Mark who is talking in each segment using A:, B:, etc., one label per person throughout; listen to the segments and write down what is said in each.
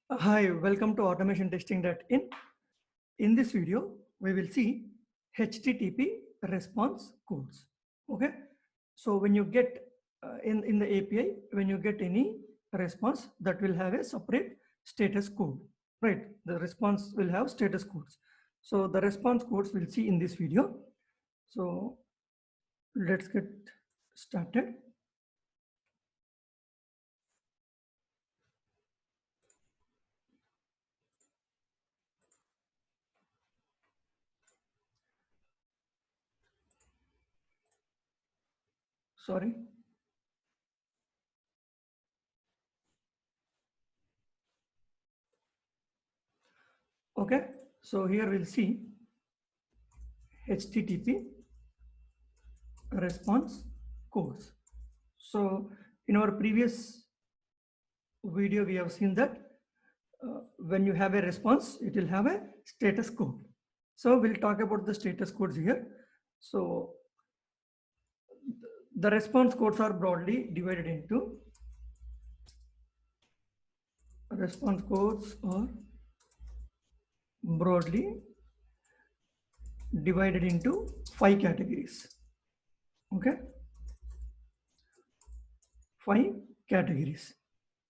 A: Hi, welcome to automationtesting.in. In this video, we will see HTTP response codes. Okay, so when you get in the API, when you get any response, that will have a separate status code, right? The response will have status codes. So the response codes we'll see in this video. So let's get started. Sorry. Okay, so here we'll see HTTP response codes. So in our previous video, we have seen that when you have a response, it will have a status code. So we'll talk about the status codes here. So the response codes are broadly divided into response codes are broadly divided into 5 categories. Okay, 5 categories.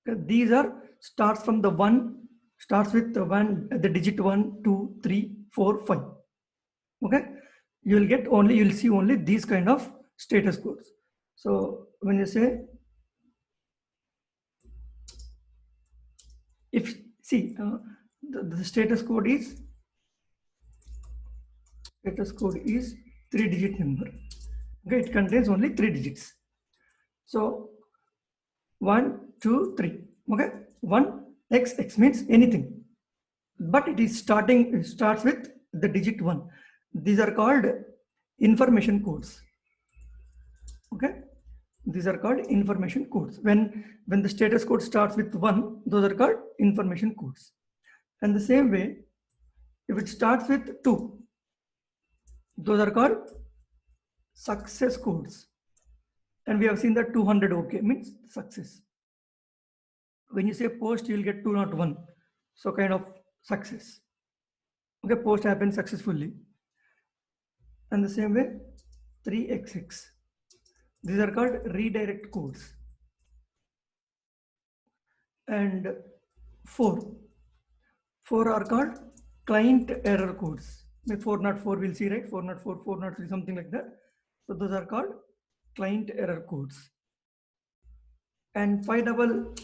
A: These are starts from the starts with the digit 1, 2, 3, 4, 5. Okay, you'll see only these kind of status codes. So when you say, if see the status code is 3-digit number. Okay, it contains only 3 digits. So 1, 2, 3. Okay, 1 x means anything, but it starts with the digit 1. These are called information codes. Okay, these are called information codes. When the status code starts with 1, those are called information codes. And the same way, if it starts with 2, those are called success codes. And we have seen that 200 OK means success. When you say post, you will get 201. So kind of success. Okay, post happens successfully. And the same way, 3xx. These are called redirect codes. And 4 are called client error codes. 404 we'll see, right? 404, 403, something like that. So those are called client error codes. And 5 double,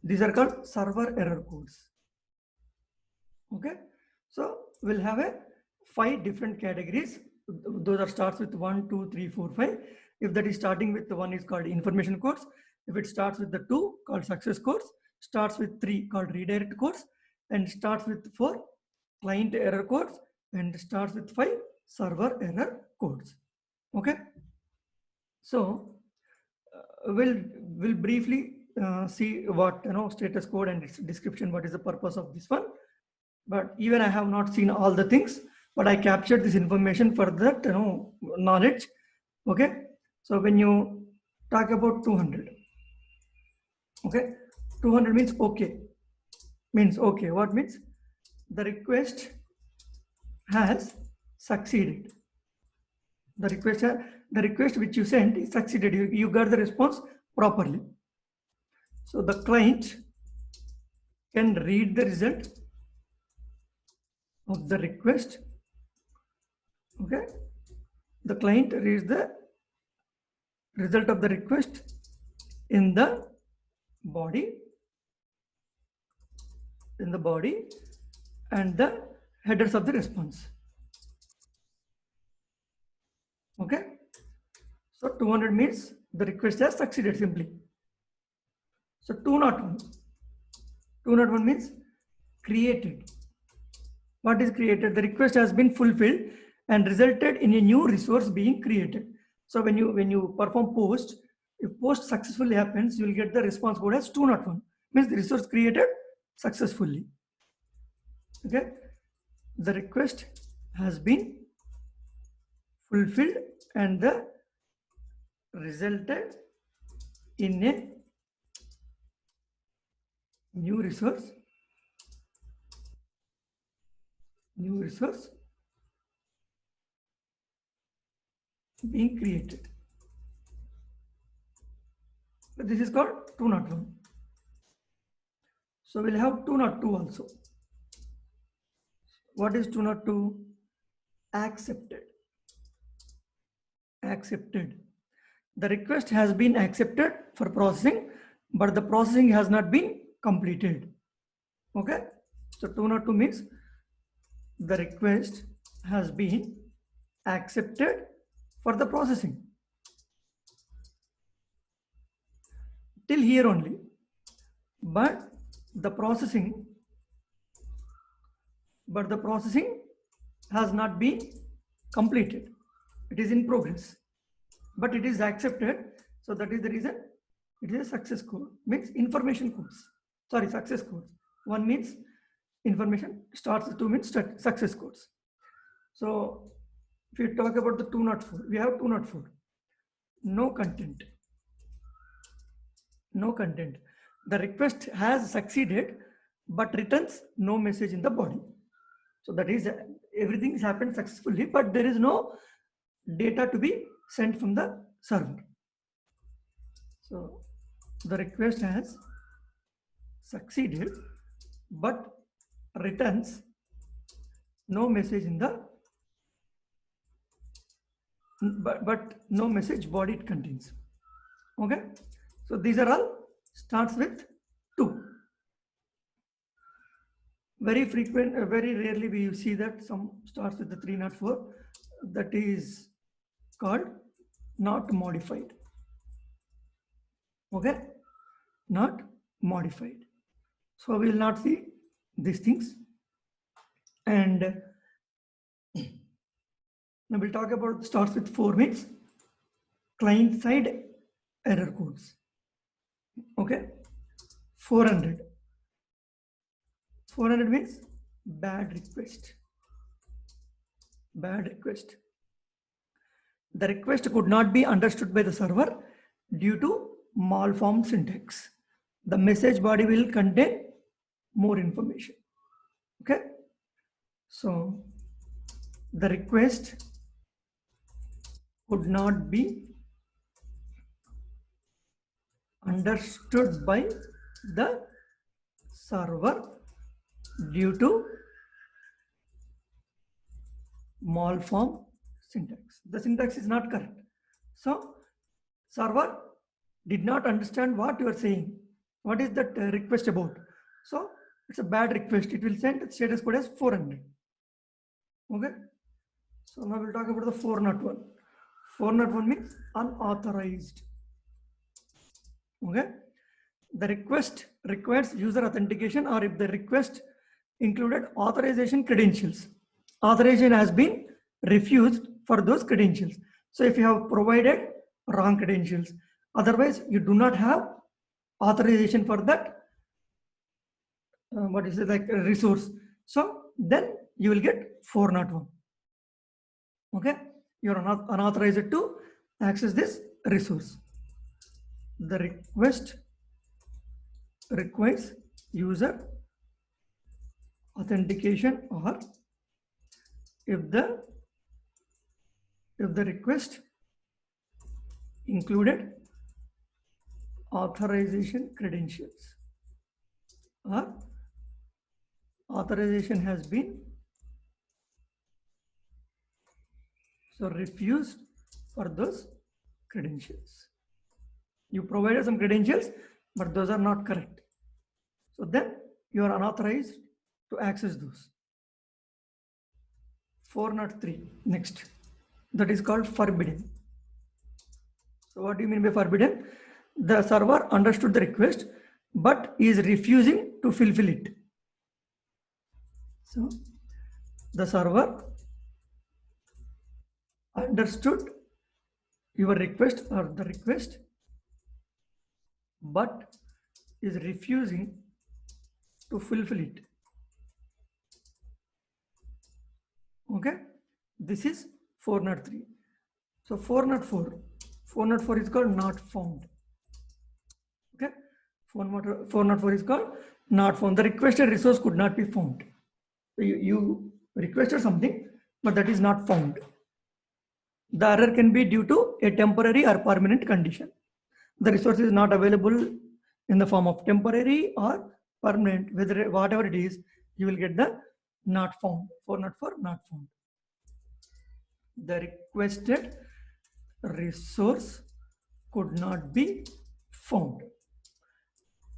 A: these are called server error codes. Okay, so we'll have a 5 different categories. Those are starts with 1, 2, 3, 4, 5. If that is starting with the 1 is called information codes. If it starts with the 2, called success codes. Starts with 3, called redirect codes. And starts with 4, client error codes. And starts with 5, server error codes. Okay, so we'll briefly see what status code and its description, what is the purpose of this one. But even I have not seen all the things, but I captured this information for that knowledge. Okay, so when you talk about 200, okay, 200 means okay, what means the request has succeeded. The request which you sent is succeeded. You got the response properly. So the client can read the result of the request. Okay, the client reads the result of the request in the body and the headers of the response. Okay, so 200 means the request has succeeded simply. So 201 means created. What is created? The request has been fulfilled and resulted in a new resource being created. So when you perform post, if post successfully happens, you will get the response code as 201, means the resource created successfully. Okay, the request has been fulfilled and the resulted in a new resource being created. This is called 201. So we'll have 202 also. What is 202? Accepted. Accepted. The request has been accepted for processing, but the processing has not been completed. Okay. So 202 means the request has been accepted for the processing. Till here only. But the processing has not been completed. It is in progress, but it is accepted. So that is the reason it is a success code. Means information codes. Sorry, success codes. One means information, starts, two means success codes. So if you talk about the 204, we have 204. No content. No content. The request has succeeded, but returns no message in the body. So that is, everything has happened successfully, but there is no data to be sent from the server. So the request has succeeded, but returns no message in the but no message body it contains. Okay, so these are all starts with 2. Very frequent, very rarely we see that some starts with the 304. That is called not modified. Okay, not modified. So we will not see these things. And now we'll talk about starts with 4 means client side error codes. Okay, 400. 400 means bad request. Bad request. The request could not be understood by the server due to malformed syntax. The message body will contain more information. Okay, so the request could not be understood by the server due to malformed syntax. The syntax is not correct. So server did not understand what you are saying. What is that request about? So it's a bad request. It will send status code as 400. Okay. So now we'll talk about the 401. 401 means unauthorized. Okay. The request requires user authentication, or if the request included authorization credentials, authorization has been refused for those credentials. So if you have provided wrong credentials, otherwise you do not have authorization for that what is it, like a resource, so then you will get 401. Okay, you are not unauthorized to access this resource. The request requires user authentication, or if the request included authorization credentials, or authorization has been so refused for those credentials. You provided some credentials, but those are not correct. So then you are unauthorized to access those. 403 next. That is called forbidden. So what do you mean by forbidden? The server understood the request, but is refusing to fulfill it. So the server understood your request or the request, but is refusing to fulfill it. Okay, this is 403. So 404 is called not found. Okay, 404 is called not found. The requested resource could not be found. You requested something, but that is not found. The error can be due to a temporary or permanent condition. The resource is not available in the form of temporary or permanent, whatever it is, you will get the not found, for not found. The requested resource could not be found.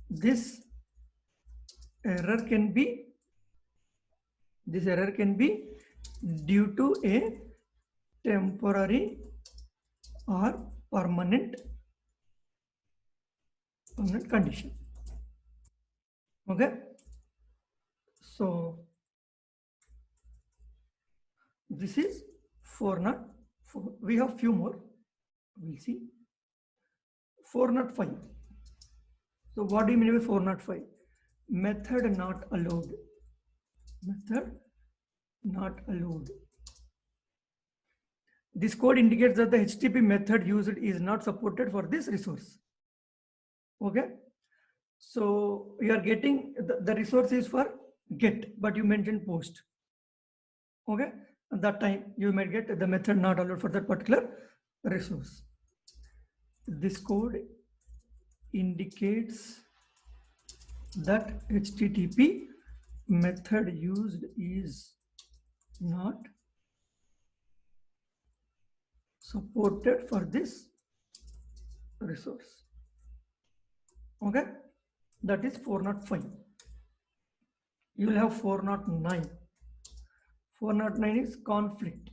A: This error can be due to a temporary or permanent condition. Okay, so this is 404. We have few more. We'll see. 405. So what do you mean by 405? Method not allowed. Method not allowed. This code indicates that the HTTP method used is not supported for this resource. Okay. So you are getting the resource is for get, but you mentioned post. Okay. At that time you might get the method not allowed for that particular resource. This code indicates that HTTP method used is not supported for this resource. Okay, that is 405. You will have 409. 409 is conflict.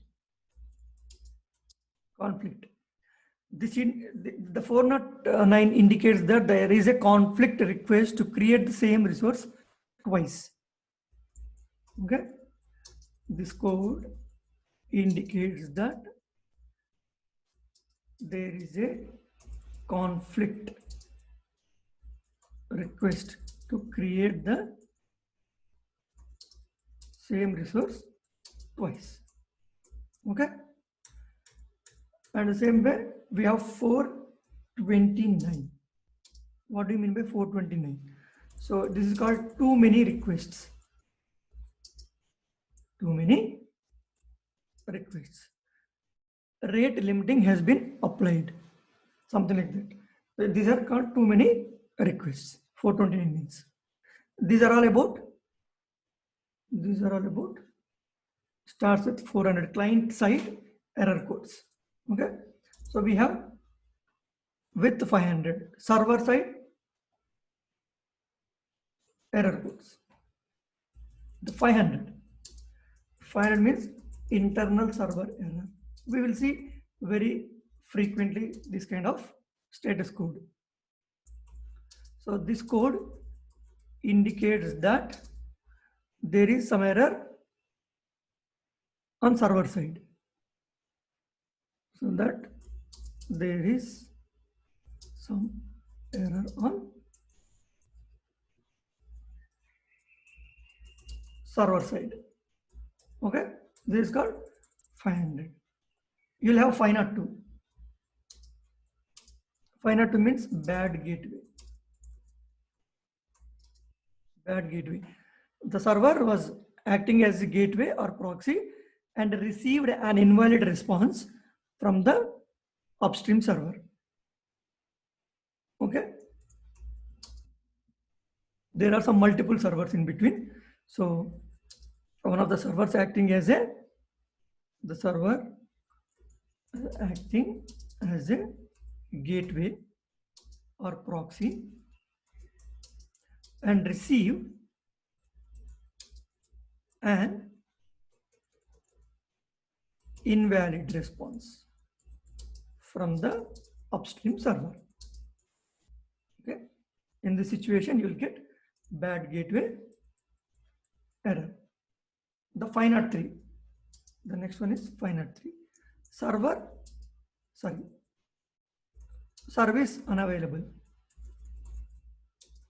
A: The 409 indicates that there is a conflict request to create the same resource twice. Okay, this code indicates that there is a conflict request to create the same resource twice. Okay, and the same way we have 429. What do you mean by 429? So this is called too many requests. Too many requests. Rate limiting has been applied. Something like that. So these are called too many requests. 429 means. These are all about starts with 400 client side error codes. Okay. So we have with 500 server side error codes. The 500 means internal server error. We will see very frequently this kind of status code. So this code indicates that there is some error on server side. So that there is some error on server side. Okay, this is called 500. You'll have 502. 502 means bad gateway. Bad gateway. The server was acting as a gateway or proxy and received an invalid response from the upstream server. Okay. There are some multiple servers in between. So one of the servers acting as a gateway or proxy and receive an invalid response from the upstream server. Okay. In this situation, you will get bad gateway error. The 503. The next one is 503. Service unavailable.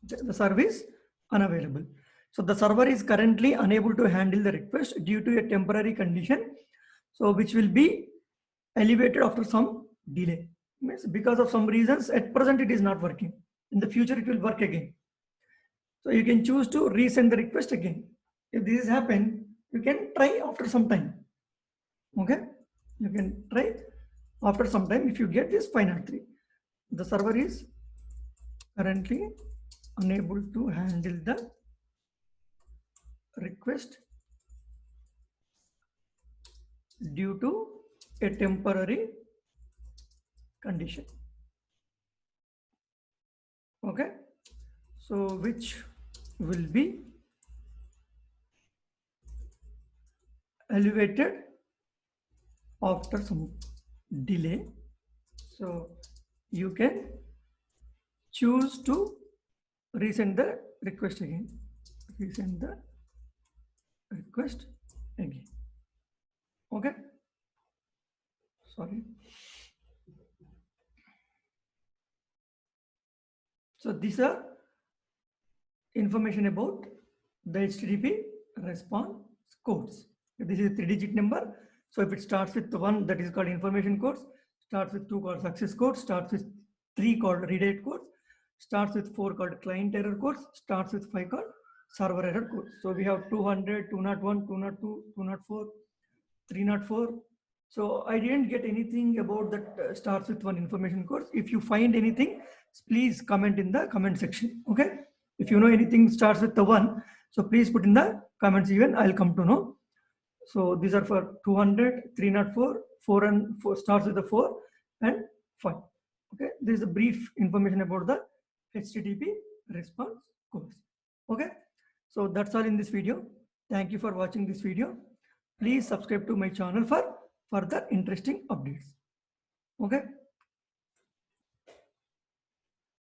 A: The service unavailable. So the server is currently unable to handle the request due to a temporary condition. So which will be elevated after some delay. Means because of some reasons at present it is not working. In the future it will work again. So you can choose to resend the request again. If this has happened, you can try after some time. Okay, you can try after some time. If you get this 503, the server is currently unable to handle the request due to a temporary condition. Okay, so which will be elevated after some delay. So you can choose to resend the request again. Resend the request again. Okay, sorry. So these are information about the HTTP response codes. This is a 3-digit number. So if it starts with 1, that is called information codes, starts with 2 called success codes, starts with 3 called redirect codes, starts with 4 called client error codes, starts with 5 called server error codes. So we have 200, 201, 202, 204, 304. So I didn't get anything about that starts with 1 information codes. If you find anything, please comment in the comment section. Okay. If you know anything starts with the 1, so please put in the comments, even I'll come to know. So these are for 200, 304, 4 and 4 starts with the 4 and 5. Okay. This is a brief information about the HTTP response codes. Okay. So that's all in this video. Thank you for watching this video. Please subscribe to my channel for further interesting updates. Okay.